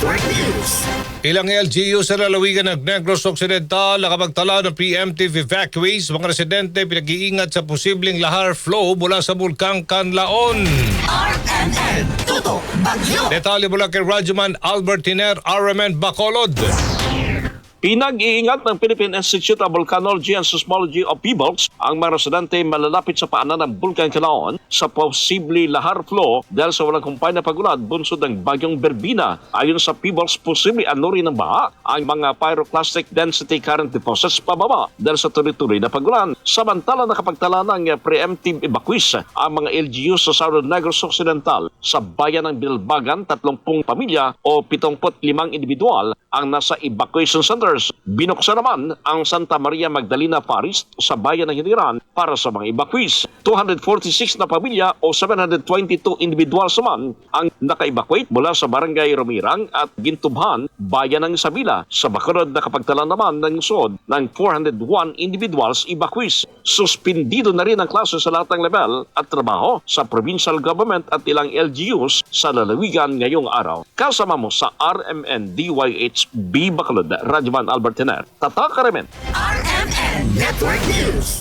Network News. Ilang LGU sa lalawigan ng Negros Occidental nakapagtala ng preemptive evacuees. Mga residente pinag-iingat sa posibleng lahar flow mula sa Bulkang Canlaon. RMN Tutok Bagyo. Detalye mula kay Radyoman Albert Tiner, RMN Bacolod. Pinag-iingat ng Philippine Institute of Volcanology and Seismology of PHIVOLCS ang mga residente malalapit sa paanan ng Bulkang Canlaon sa posible lahar flow dahil sa walang kumpay na pagulan bunsod ng bagyong Berbina. Ayon sa PHIVOLCS, posible anuri ng baha ang mga pyroclastic density current deposits pababa dahil sa tuloy-tuloy na pagulan. Samantala nakapagtala ng preemptive evacuees ang mga LGU sa Southern Negros Occidental sa bayan ng Bilbagan, 30 pamilya o 75 individual ang nasa evacuation centers. Binuksan naman ang Santa Maria Magdalena Parish sa bayan ng Hiniran para sa mga evacuees. 246 na pamilya o 722 individuals naman ang naka-evacuate mula sa Barangay Romirang at Gintubhan, bayan ng Isabela. Sa Bacolod nakapagtala naman ng sod ng 401 individuals evacuees. Suspindido na rin ang klase sa lahat ng level at trabaho sa provincial government at ilang LGUs sa lalawigan ngayong araw. Kasama mo sa RMN DYHB Bacolod, Radyoman Albert Tiner. Tatak Karamen. RMN Network News.